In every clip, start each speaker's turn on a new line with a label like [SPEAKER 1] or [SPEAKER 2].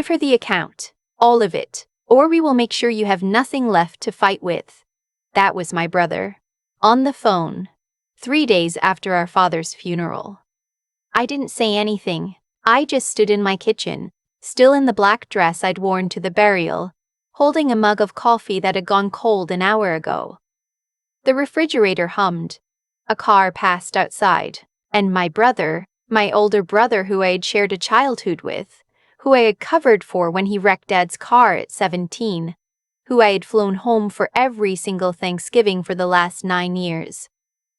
[SPEAKER 1] Give her the account, all of it, or we will make sure you have nothing left to fight with. That was my brother. On the phone, 3 days after our father's funeral. I didn't say anything. I just stood in my kitchen, still in the black dress I'd worn to the burial, holding a mug of coffee that had gone cold an hour ago. The refrigerator hummed. A car passed outside, and my brother, my older brother who I had shared a childhood with, who I had covered for when he wrecked Dad's car at 17, who I had flown home for every single Thanksgiving for the last 9 years,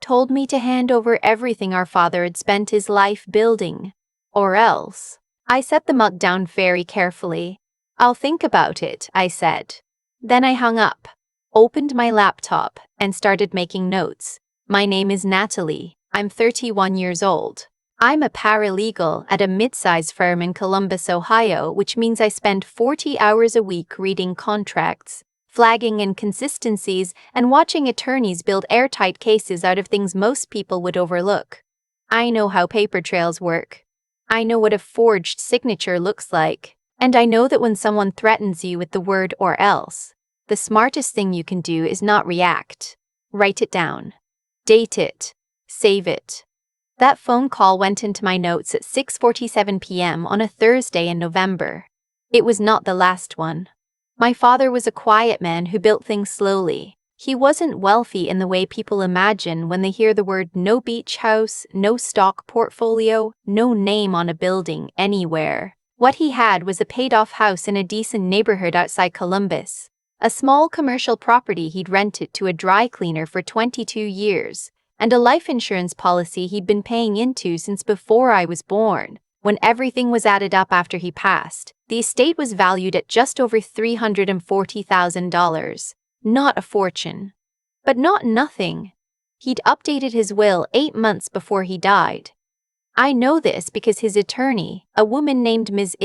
[SPEAKER 1] told me to hand over everything our father had spent his life building, or else. I set the mug down very carefully. I'll think about it, I said. Then I hung up, opened my laptop, and started making notes. My name is Natalie. I'm 31 years old. I'm a paralegal at a mid-size firm in Columbus, Ohio, which means I spend 40 hours a week reading contracts, flagging inconsistencies, and watching attorneys build airtight cases out of things most people would overlook. I know how paper trails work. I know what a forged signature looks like. And I know that when someone threatens you with the word "or else," the smartest thing you can do is not react. Write it down. Date it. Save it. That phone call went into my notes at 6:47 p.m. on a Thursday in November. It was not the last one. My father was a quiet man who built things slowly. He wasn't wealthy in the way people imagine when they hear the word no beach house, no stock portfolio, no name on a building anywhere. What he had was a paid-off house in a decent neighborhood outside Columbus, a small commercial property he'd rented to a dry cleaner for 22 years, and a life insurance policy he'd been paying into since before I was born. When everything was added up after he passed, the estate was valued at just over $340,000. Not a fortune. But not nothing. He'd updated his will 8 months before he died. I know this because his attorney, a woman named Ms.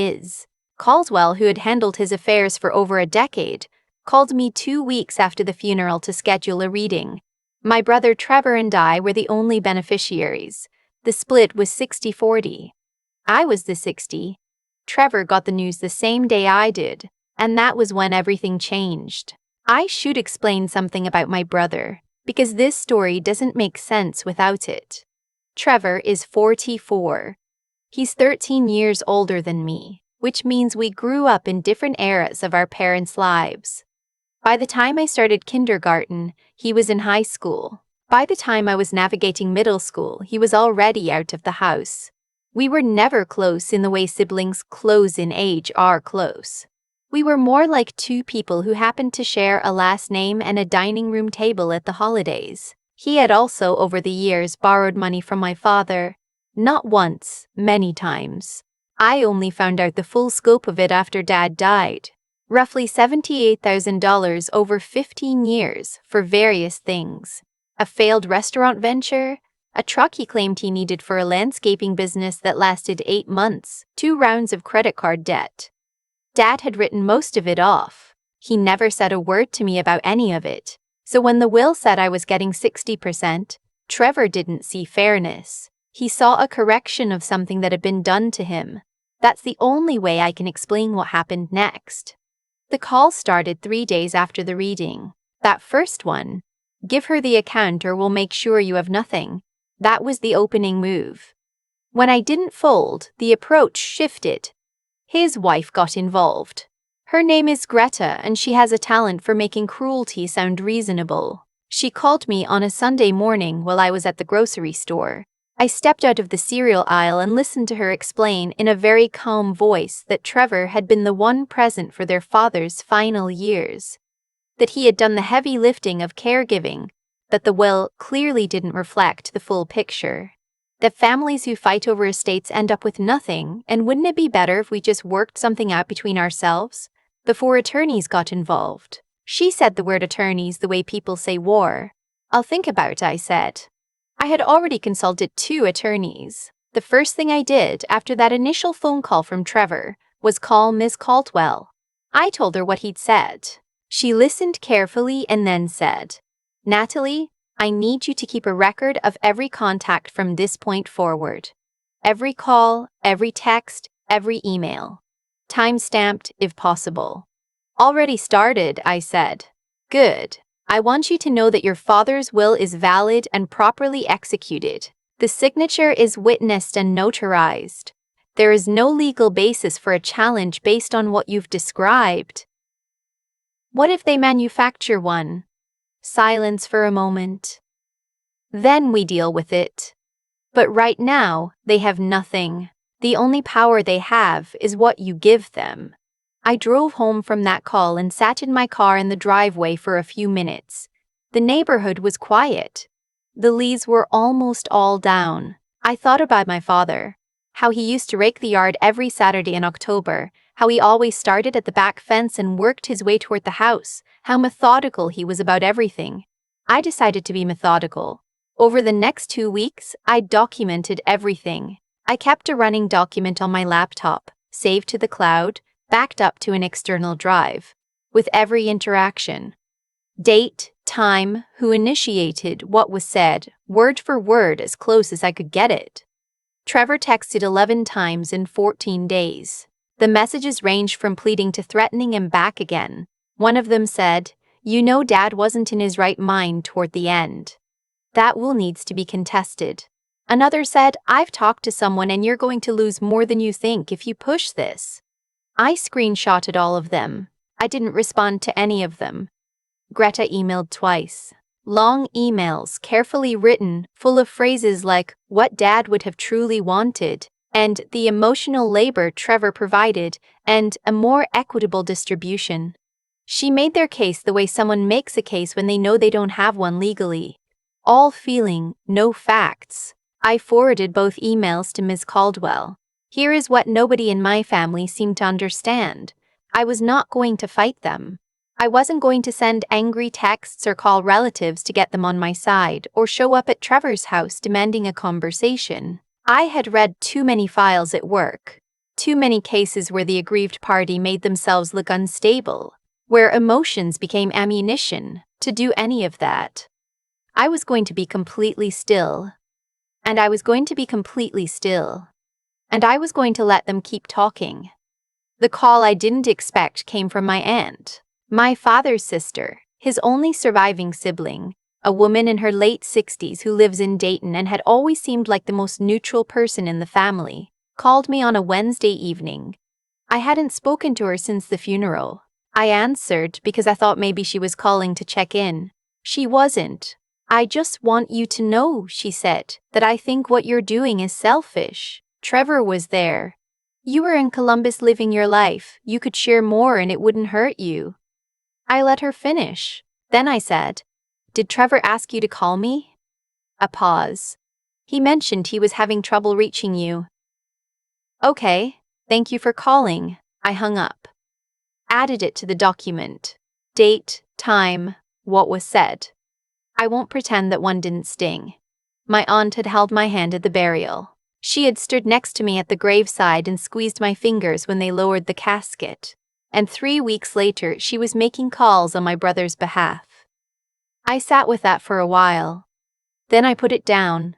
[SPEAKER 1] Caldwell, who had handled his affairs for over a decade, called me 2 weeks after the funeral to schedule a reading. My brother Trevor and I were the only beneficiaries. The split was 60-40. I was the 60. Trevor got the news the same day I did, and that was when everything changed. I should explain something about my brother, because this story doesn't make sense without it. Trevor is 44. He's 13 years older than me, which means we grew up in different eras of our parents' lives. By the time I started kindergarten, he was in high school. By the time I was navigating middle school, he was already out of the house. We were never close in the way siblings close in age are close. We were more like two people who happened to share a last name and a dining room table at the holidays. He had also, over the years, borrowed money from my father. Not once, many times. I only found out the full scope of it after Dad died. Roughly $78,000 over 15 years for various things. A failed restaurant venture, a truck he claimed he needed for a landscaping business that lasted 8 months, 2 rounds of credit card debt. Dad had written most of it off. He never said a word to me about any of it. So when the will said I was getting 60%, Trevor didn't see fairness. He saw a correction of something that had been done to him. That's the only way I can explain what happened next. The call started 3 days after the reading. That first one, give her the account or we'll make sure you have nothing. That was the opening move. When I didn't fold, the approach shifted. His wife got involved. Her name is Greta, and she has a talent for making cruelty sound reasonable. She called me on a Sunday morning while I was at the grocery store. I stepped out of the cereal aisle and listened to her explain in a very calm voice that Trevor had been the one present for their father's final years. That he had done the heavy lifting of caregiving, that the will clearly didn't reflect the full picture. That families who fight over estates end up with nothing, and wouldn't it be better if we just worked something out between ourselves, before attorneys got involved? She said the word attorneys the way people say war. I'll think about it, I said. I had already consulted 2 attorneys. The first thing I did after that initial phone call from Trevor was call Ms. Caldwell. I told her what he'd said. She listened carefully and then said, "Natalie, I need you to keep a record of every contact from this point forward. Every call, every text, every email. Time-stamped, if possible. Already started, I said. Good. I want you to know that your father's will is valid and properly executed. The signature is witnessed and notarized. There is no legal basis for a challenge based on what you've described. What if they manufacture one? Silence for a moment. Then we deal with it. But right now, they have nothing. The only power they have is what you give them. I drove home from that call and sat in my car in the driveway for a few minutes. The neighborhood was quiet. The leaves were almost all down. I thought about my father, how he used to rake the yard every Saturday in October, how he always started at the back fence and worked his way toward the house, how methodical he was about everything. I decided to be methodical. Over the next 2 weeks, I documented everything. I kept a running document on my laptop, saved to the cloud, backed up to an external drive, with every interaction. Date, time, who initiated, what was said, word for word as close as I could get it. Trevor texted 11 times in 14 days. The messages ranged from pleading to threatening and back again. One of them said, "You know Dad wasn't in his right mind toward the end. That will needs to be contested." Another said, "I've talked to someone and you're going to lose more than you think if you push this." I screenshotted all of them. I didn't respond to any of them. Greta emailed twice. Long emails, carefully written, full of phrases like, "what Dad would have truly wanted," and "the emotional labor Trevor provided," and "a more equitable distribution." She made their case the way someone makes a case when they know they don't have one legally. All feeling, no facts. I forwarded both emails to Ms. Caldwell. Here is what nobody in my family seemed to understand. I was not going to fight them. I wasn't going to send angry texts or call relatives to get them on my side or show up at Trevor's house demanding a conversation. I had read too many files at work. Too many cases where the aggrieved party made themselves look unstable, where emotions became ammunition, to do any of that. I was going to be completely still. And I was going to be completely still. And I was going to let them keep talking. The call I didn't expect came from my aunt, my father's sister, his only surviving sibling, a woman in her late 60s who lives in Dayton and had always seemed like the most neutral person in the family, called me on a Wednesday evening. I hadn't spoken to her since the funeral. I answered because I thought maybe she was calling to check in. She wasn't. "I just want you to know," she said, "that I think what you're doing is selfish. Trevor was there. You were in Columbus living your life. You could share more and it wouldn't hurt you." I let her finish. Then I said, "Did Trevor ask you to call me?" A pause. "He mentioned he was having trouble reaching you." "Okay, thank you for calling." I hung up. Added it to the document. Date, time, what was said. I won't pretend that one didn't sting. My aunt had held my hand at the burial. She had stood next to me at the graveside and squeezed my fingers when they lowered the casket. And 3 weeks later, she was making calls on my brother's behalf. I sat with that for a while. Then I put it down.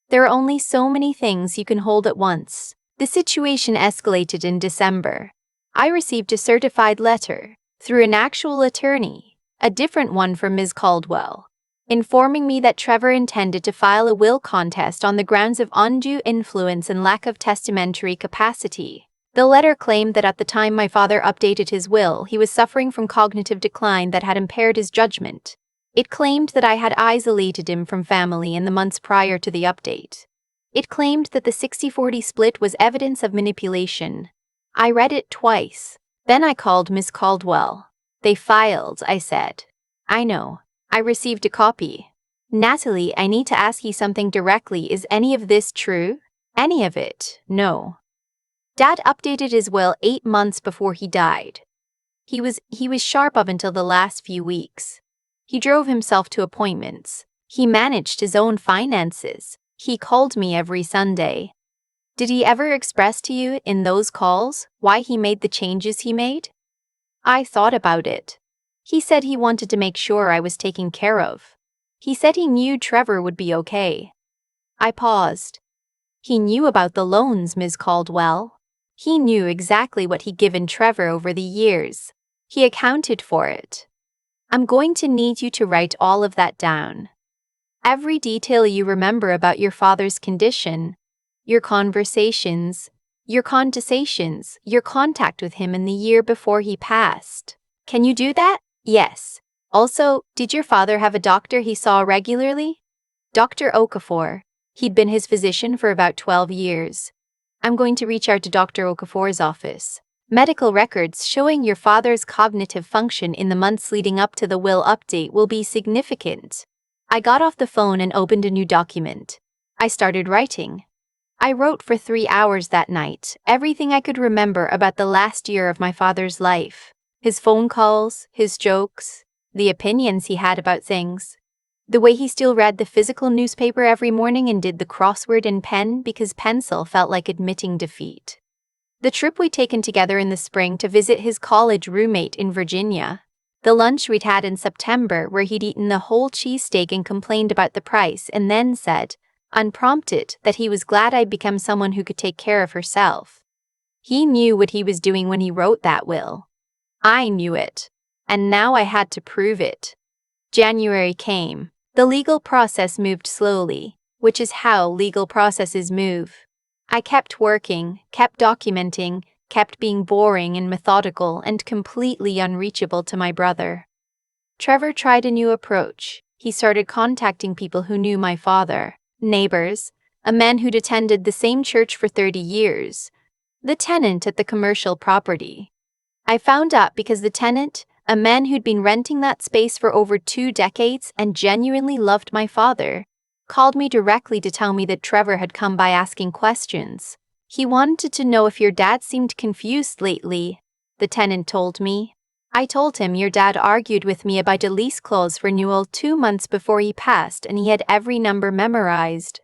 [SPEAKER 1] There are only so many things you can hold at once. The situation escalated in December. I received a certified letter, through an actual attorney, a different one from Ms. Caldwell, informing me that Trevor intended to file a will contest on the grounds of undue influence and lack of testamentary capacity. The letter claimed that at the time my father updated his will, he was suffering from cognitive decline that had impaired his judgment. It claimed that I had isolated him from family in the months prior to the update. It claimed that the 60-40 split was evidence of manipulation. I read it twice. Then I called Miss Caldwell. "They filed," I said. "I know. I received a copy. Natalie, I need to ask you something directly. Is any of this true?" "Any of it, no." Dad updated his will 8 months before he died. He was sharp up until the last few weeks. He drove himself to appointments. He managed his own finances. He called me every Sunday. Did he ever express to you in those calls why he made the changes he made? I thought about it. He said he wanted to make sure I was taken care of. He said he knew Trevor would be okay. I paused. He knew about the loans, Ms. Caldwell. He knew exactly what he'd given Trevor over the years. He accounted for it. I'm going to need you to write all of that down. Every detail you remember about your father's condition, your conversations, your contact with him in the year before he passed. Can you do that? Yes. Also, did your father have a doctor he saw regularly? Dr. Okafor. He'd been his physician for about 12 years. I'm going to reach out to Dr. Okafor's office. Medical records showing your father's cognitive function in the months leading up to the will update will be significant. I got off the phone and opened a new document. I started writing. I wrote for 3 hours that night, everything I could remember about the last year of my father's life. His phone calls, his jokes, the opinions he had about things. The way he still read the physical newspaper every morning and did the crossword in pen because pencil felt like admitting defeat. The trip we'd taken together in the spring to visit his college roommate in Virginia. The lunch we'd had in September where he'd eaten the whole cheesesteak and complained about the price and then said, unprompted, that he was glad I'd become someone who could take care of herself. He knew what he was doing when he wrote that will. I knew it. And now I had to prove it. January came. The legal process moved slowly, which is how legal processes move. I kept working, kept documenting, kept being boring and methodical and completely unreachable to my brother. Trevor tried a new approach. He started contacting people who knew my father, neighbors, a man who'd attended the same church for 30 years, the tenant at the commercial property. I found out because the tenant, a man who'd been renting that space for over 2 decades and genuinely loved my father, called me directly to tell me that Trevor had come by asking questions. He wanted to know if your dad seemed confused lately, the tenant told me. I told him your dad argued with me about a lease clause renewal 2 months before he passed and he had every number memorized.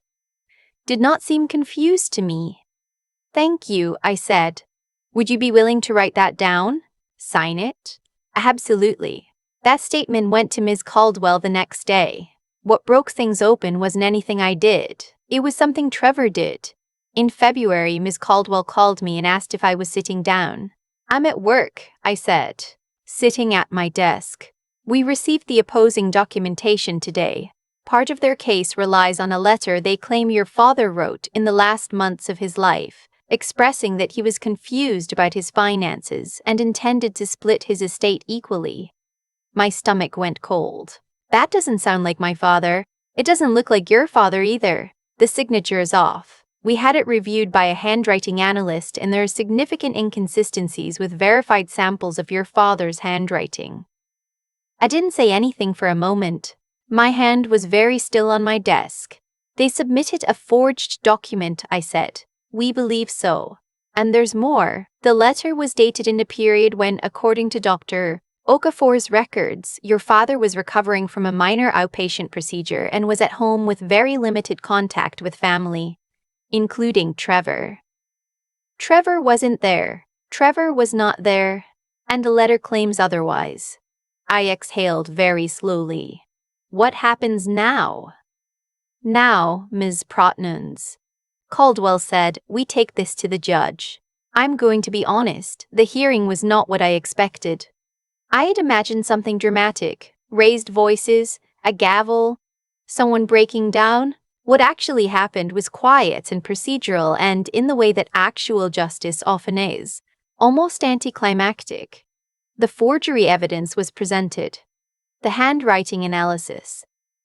[SPEAKER 1] Did not seem confused to me. Thank you, I said. Would you be willing to write that down? Sign it? Absolutely. That statement went to Ms. Caldwell the next day. What broke things open wasn't anything I did. It was something Trevor did. In February, Ms. Caldwell called me and asked if I was sitting down. I'm at work, I said. Sitting at my desk. We received the opposing documentation today. Part of their case relies on a letter they claim your father wrote in the last months of his life, expressing that he was confused about his finances and intended to split his estate equally. My stomach went cold. That doesn't sound like my father. It doesn't look like your father either. The signature is off. We had it reviewed by a handwriting analyst and there are significant inconsistencies with verified samples of your father's handwriting. I didn't say anything for a moment. My hand was very still on my desk. They submitted a forged document, I said. We believe so. And there's more. The letter was dated in a period when, according to Dr. Okafor's records, your father was recovering from a minor outpatient procedure and was at home with very limited contact with family, including Trevor. Trevor wasn't there. Trevor was not there, and the letter claims otherwise. I exhaled very slowly. What happens now? Now, Ms. Protnuns, Caldwell said, we take this to the judge. I'm going to be honest, the hearing was not what I expected. I had imagined something dramatic, raised voices, a gavel, someone breaking down. What actually happened was quiet and procedural and, in the way that actual justice often is, almost anticlimactic. The forgery evidence was presented. The handwriting analysis.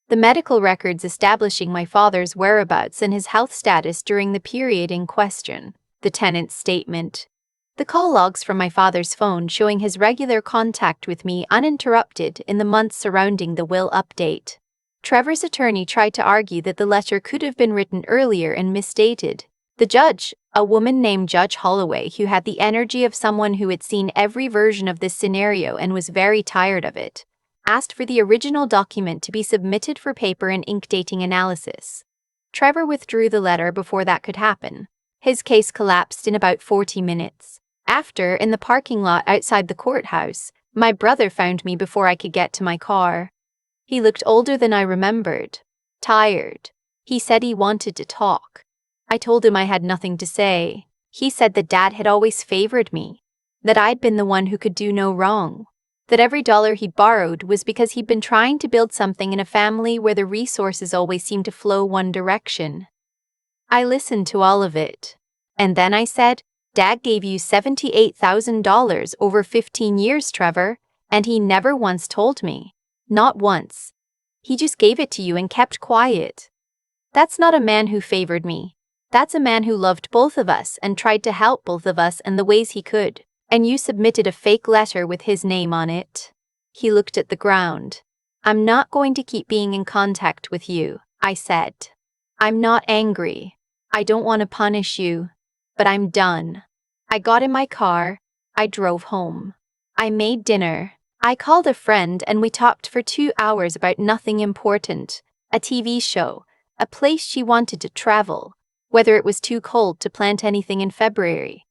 [SPEAKER 1] The medical records establishing my father's whereabouts and his health status during the period in question. The tenant's statement. The call logs from my father's phone showing his regular contact with me uninterrupted in the months surrounding the will update. Trevor's attorney tried to argue that the letter could have been written earlier and misstated. The judge, a woman named Judge Holloway who had the energy of someone who had seen every version of this scenario and was very tired of it, asked for the original document to be submitted for paper and ink dating analysis. Trevor withdrew the letter before that could happen. His case collapsed in about 40 minutes. After, in the parking lot outside the courthouse, my brother found me before I could get to my car. He looked older than I remembered. Tired. He said he wanted to talk. I told him I had nothing to say. He said that Dad had always favored me, that I'd been the one who could do no wrong, that every dollar he'd borrowed was because he'd been trying to build something in a family where the resources always seemed to flow one direction. I listened to all of it. And then I said, Dad gave you $78,000 over 15 years, Trevor, and he never once told me. Not once. He just gave it to you and kept quiet. That's not a man who favored me. That's a man who loved both of us and tried to help both of us in the ways he could. And you submitted a fake letter with his name on it. He looked at the ground. I'm not going to keep being in contact with you, I said. I'm not angry. I don't want to punish you. But I'm done. I got in my car. I drove home. I made dinner. I called a friend and we talked for 2 hours about nothing important. A TV show. A place she wanted to travel. Whether it was too cold to plant anything in February.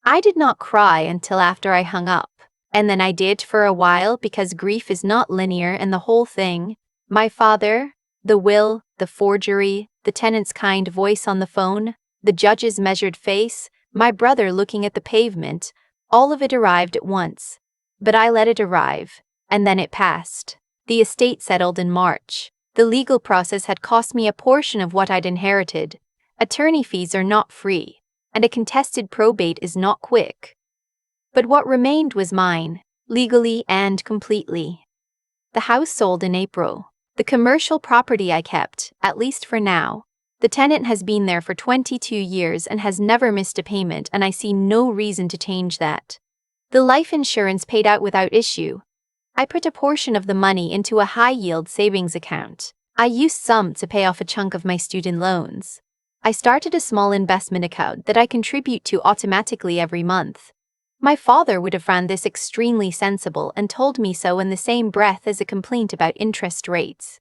[SPEAKER 1] I did not cry until after I hung up, and then I did for a while because grief is not linear and the whole thing, my father, the will, the forgery, the tenant's kind voice on the phone, the judge's measured face, my brother looking at the pavement, all of it arrived at once. But I let it arrive, and then it passed. The estate settled in March. The legal process had cost me a portion of what I'd inherited. Attorney fees are not free. And a contested probate is not quick. But what remained was mine, legally and completely. The house sold in April. The commercial property I kept, at least for now. The tenant has been there for 22 years and has never missed a payment, and I see no reason to change that. The life insurance paid out without issue. I put a portion of the money into a high-yield savings account. I used some to pay off a chunk of my student loans. I started a small investment account that I contribute to automatically every month. My father would have found this extremely sensible and told me so in the same breath as a complaint about interest rates.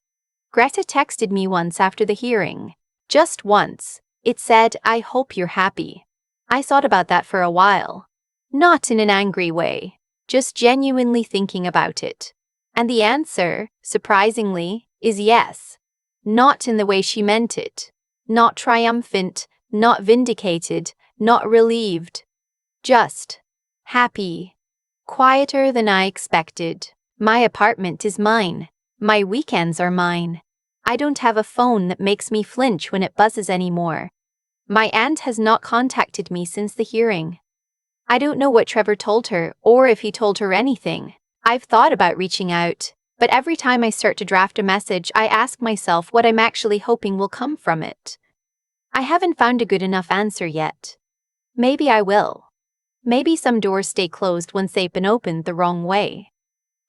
[SPEAKER 1] Greta texted me once after the hearing. Just once. It said, I hope you're happy. I thought about that for a while. Not in an angry way, just genuinely thinking about it. And the answer, surprisingly, is yes. Not in the way she meant it. Not triumphant, not vindicated, not relieved. Just happy. Quieter than I expected. My apartment is mine. My weekends are mine. I don't have a phone that makes me flinch when it buzzes anymore. My aunt has not contacted me since the hearing. I don't know what Trevor told her or if he told her anything. I've thought about reaching out, but every time I start to draft a message, I ask myself what I'm actually hoping will come from it. I haven't found a good enough answer yet. Maybe I will. Maybe some doors stay closed once they've been opened the wrong way.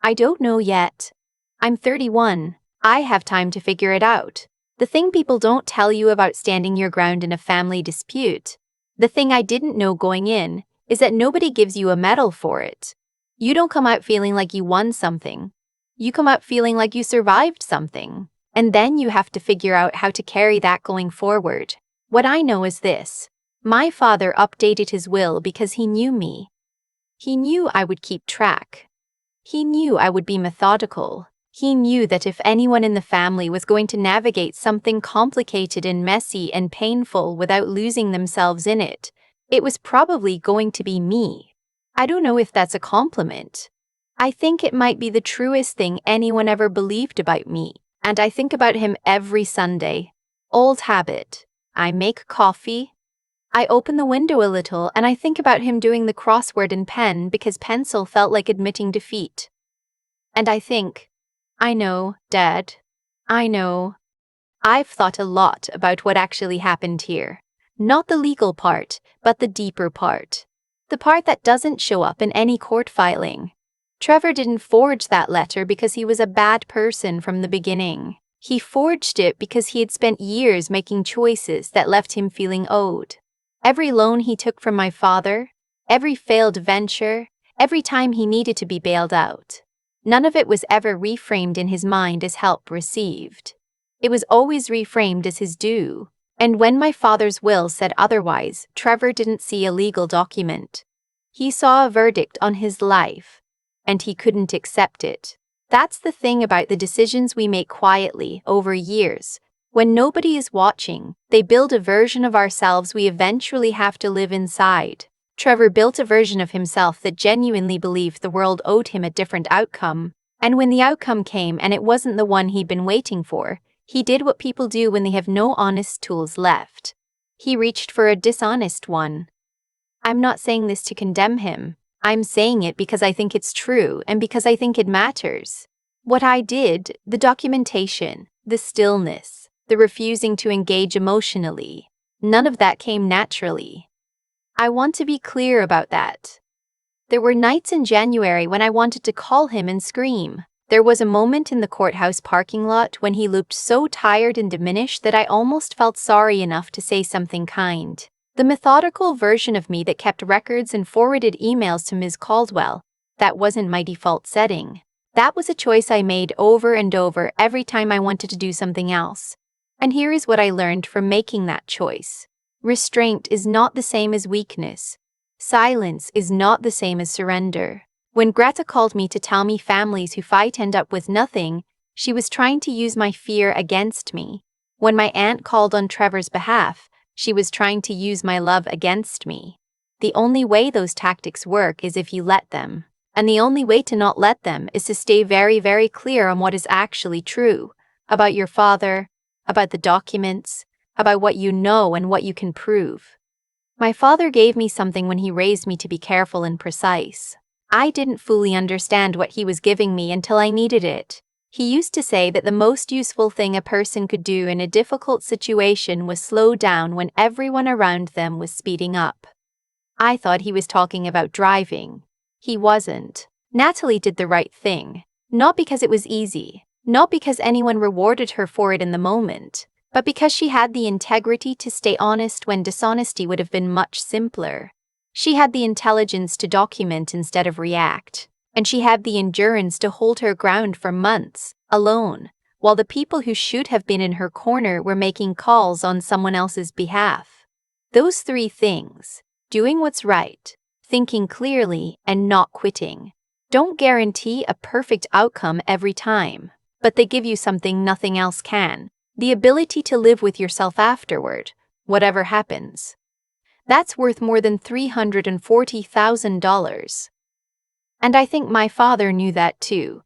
[SPEAKER 1] I don't know yet. I'm 31. I have time to figure it out. The thing people don't tell you about standing your ground in a family dispute, the thing I didn't know going in, is that nobody gives you a medal for it. You don't come out feeling like you won something. You come out feeling like you survived something. And then you have to figure out how to carry that going forward. What I know is this. My father updated his will because he knew me. He knew I would keep track. He knew I would be methodical. He knew that if anyone in the family was going to navigate something complicated and messy and painful without losing themselves in it, it was probably going to be me. I don't know if that's a compliment. I think it might be the truest thing anyone ever believed about me, and I think about him every Sunday. Old habit. I make coffee. I open the window a little and I think about him doing the crossword in pen because pencil felt like admitting defeat. And I think, I know, Dad. I know. I've thought a lot about what actually happened here. Not the legal part, but the deeper part. The part that doesn't show up in any court filing. Trevor didn't forge that letter because he was a bad person from the beginning. He forged it because he had spent years making choices that left him feeling owed. Every loan he took from my father, every failed venture, every time he needed to be bailed out. None of it was ever reframed in his mind as help received. It was always reframed as his due. And when my father's will said otherwise, Trevor didn't see a legal document. He saw a verdict on his life, and he couldn't accept it. That's the thing about the decisions we make quietly over years. When nobody is watching, they build a version of ourselves we eventually have to live inside. Trevor built a version of himself that genuinely believed the world owed him a different outcome. And when the outcome came and it wasn't the one he'd been waiting for, he did what people do when they have no honest tools left. He reached for a dishonest one. I'm not saying this to condemn him. I'm saying it because I think it's true and because I think it matters. What I did, the documentation, the stillness, the refusing to engage emotionally, none of that came naturally. I want to be clear about that. There were nights in January when I wanted to call him and scream. There was a moment in the courthouse parking lot when he looked so tired and diminished that I almost felt sorry enough to say something kind. The methodical version of me that kept records and forwarded emails to Ms. Caldwell, that wasn't my default setting. That was a choice I made over and over every time I wanted to do something else. And here is what I learned from making that choice. Restraint is not the same as weakness. Silence is not the same as surrender. When Greta called me to tell me families who fight end up with nothing, she was trying to use my fear against me. When my aunt called on Trevor's behalf, she was trying to use my love against me. The only way those tactics work is if you let them. And the only way to not let them is to stay very, very clear on what is actually true about your father, about the documents, about what you know and what you can prove. My father gave me something when he raised me to be careful and precise. I didn't fully understand what he was giving me until I needed it. He used to say that the most useful thing a person could do in a difficult situation was slow down when everyone around them was speeding up. I thought he was talking about driving. He wasn't. Natalie did the right thing, not because it was easy, not because anyone rewarded her for it in the moment, but because she had the integrity to stay honest when dishonesty would have been much simpler. She had the intelligence to document instead of react, and she had the endurance to hold her ground for months, alone, while the people who should have been in her corner were making calls on someone else's behalf. Those three things, doing what's right, thinking clearly, and not quitting, don't guarantee a perfect outcome every time, but they give you something nothing else can, the ability to live with yourself afterward, whatever happens. That's worth more than $340,000. And I think my father knew that too.